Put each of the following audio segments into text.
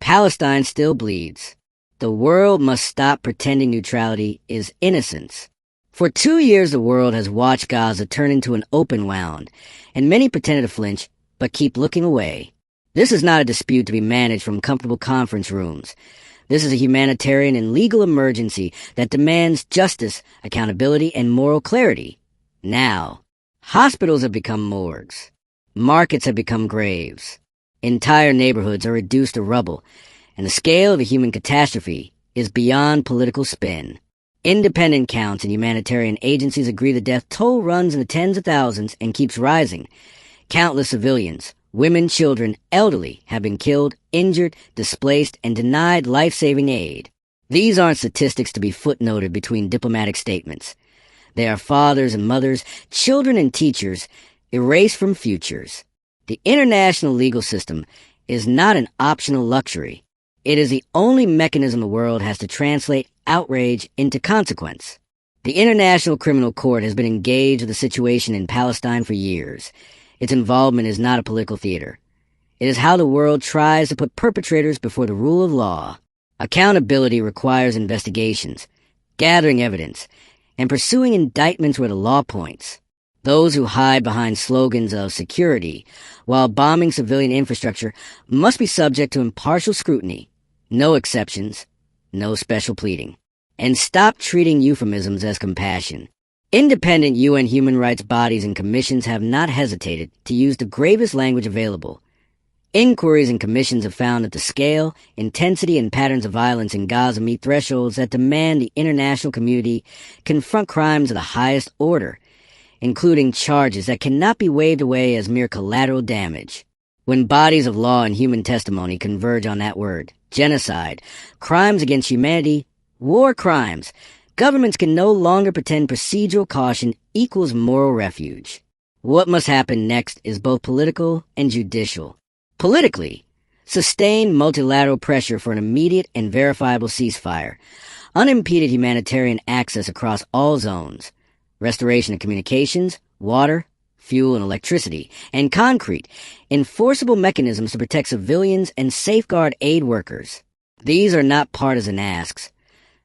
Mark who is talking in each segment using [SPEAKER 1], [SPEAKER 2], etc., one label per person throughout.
[SPEAKER 1] Palestine still bleeds. The world must stop pretending neutrality is innocence. For 2 years, the world has watched Gaza turn into an open wound, and many pretended to flinch, but keep looking away. This is not a dispute to be managed from comfortable conference rooms. This is a humanitarian and legal emergency that demands justice, accountability, and moral clarity. Now, hospitals have become morgues. Markets have become graves. Entire neighborhoods are reduced to rubble, and the scale of a human catastrophe is beyond political spin. Independent counts and humanitarian agencies agree the death toll runs in the tens of thousands and keeps rising. Countless civilians, women, children, elderly, have been killed, injured, displaced, and denied life-saving aid. These aren't statistics to be footnoted between diplomatic statements. They are fathers and mothers, children and teachers, erased from futures. The international legal system is not an optional luxury. It is the only mechanism the world has to translate outrage into consequence. The International Criminal Court has been engaged with the situation in Palestine for years. Its involvement is not a political theater. It is how the world tries to put perpetrators before the rule of law. Accountability requires investigations, gathering evidence, and pursuing indictments where the law points. Those who hide behind slogans of security while bombing civilian infrastructure must be subject to impartial scrutiny. No exceptions, no special pleading. And stop treating euphemisms as compassion. Independent UN human rights bodies and commissions have not hesitated to use the gravest language available. Inquiries and commissions have found that the scale, intensity, and patterns of violence in Gaza meet thresholds that demand the international community confront crimes of the highest order, including charges that cannot be waved away as mere collateral damage. When bodies of law and human testimony converge on that word, genocide, crimes against humanity, war crimes, governments can no longer pretend procedural caution equals moral refuge. What must happen next is both political and judicial. Politically, sustain multilateral pressure for an immediate and verifiable ceasefire, unimpeded humanitarian access across all zones, restoration of communications, water, fuel and electricity, and concrete, enforceable mechanisms to protect civilians and safeguard aid workers. These are not partisan asks.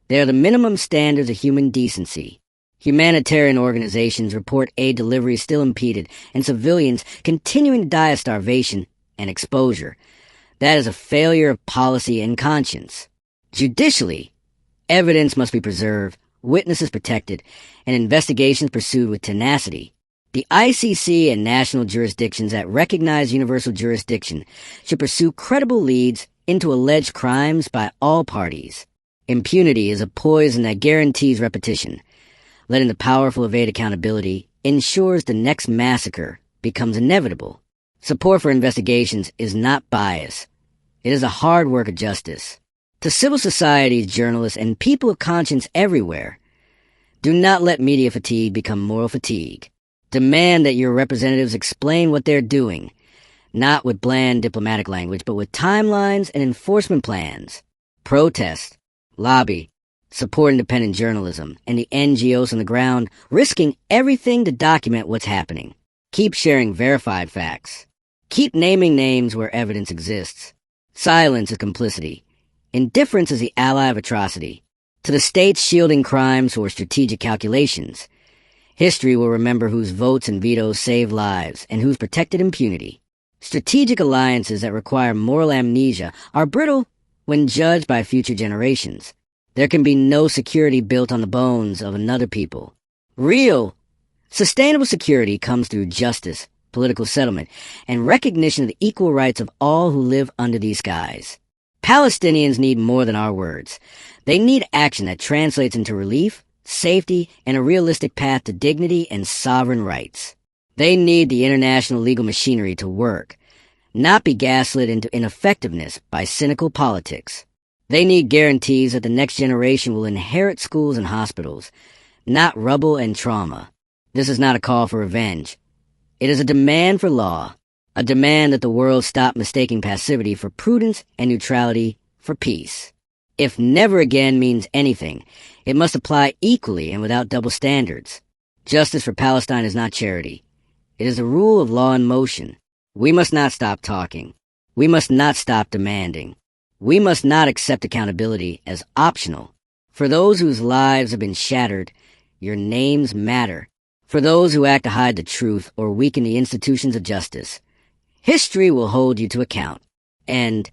[SPEAKER 1] They are the minimum standards of human decency. Humanitarian organizations report aid delivery still impeded and civilians continuing to die of starvation and exposure. That is a failure of policy and conscience. Judicially, evidence must be preserved, witnesses protected, and investigations pursued with tenacity. The ICC and national jurisdictions that recognize universal jurisdiction should pursue credible leads into alleged crimes by all parties. Impunity is a poison that guarantees repetition. Letting the powerful evade accountability ensures the next massacre becomes inevitable. Support for investigations is not bias. It is a hard work of justice. To civil society, journalists, and people of conscience everywhere, do not let media fatigue become moral fatigue. Demand that your representatives explain what they're doing, not with bland diplomatic language, but with timelines and enforcement plans. Protest, lobby, support independent journalism, and the NGOs on the ground risking everything to document what's happening. Keep sharing verified facts. Keep naming names where evidence exists. Silence is complicity. Indifference is the ally of atrocity. To the states shielding crimes or strategic calculations, history will remember whose votes and vetoes saved lives and whose protected impunity. Strategic alliances that require moral amnesia are brittle when judged by future generations. There can be no security built on the bones of another people. Real, sustainable security comes through justice, political settlement, and recognition of the equal rights of all who live under these skies. Palestinians need more than our words. They need action that translates into relief, safety, and a realistic path to dignity and sovereign rights. They need the international legal machinery to work, not be gaslit into ineffectiveness by cynical politics. They need guarantees that the next generation will inherit schools and hospitals, not rubble and trauma. This is not a call for revenge. It is a demand for law, a demand that the world stop mistaking passivity for prudence and neutrality for peace. If never again means anything, it must apply equally and without double standards. Justice for Palestine is not charity. It is the rule of law in motion. We must not stop talking. We must not stop demanding. We must not accept accountability as optional. For those whose lives have been shattered, your names matter. For those who act to hide the truth or weaken the institutions of justice, history will hold you to account. And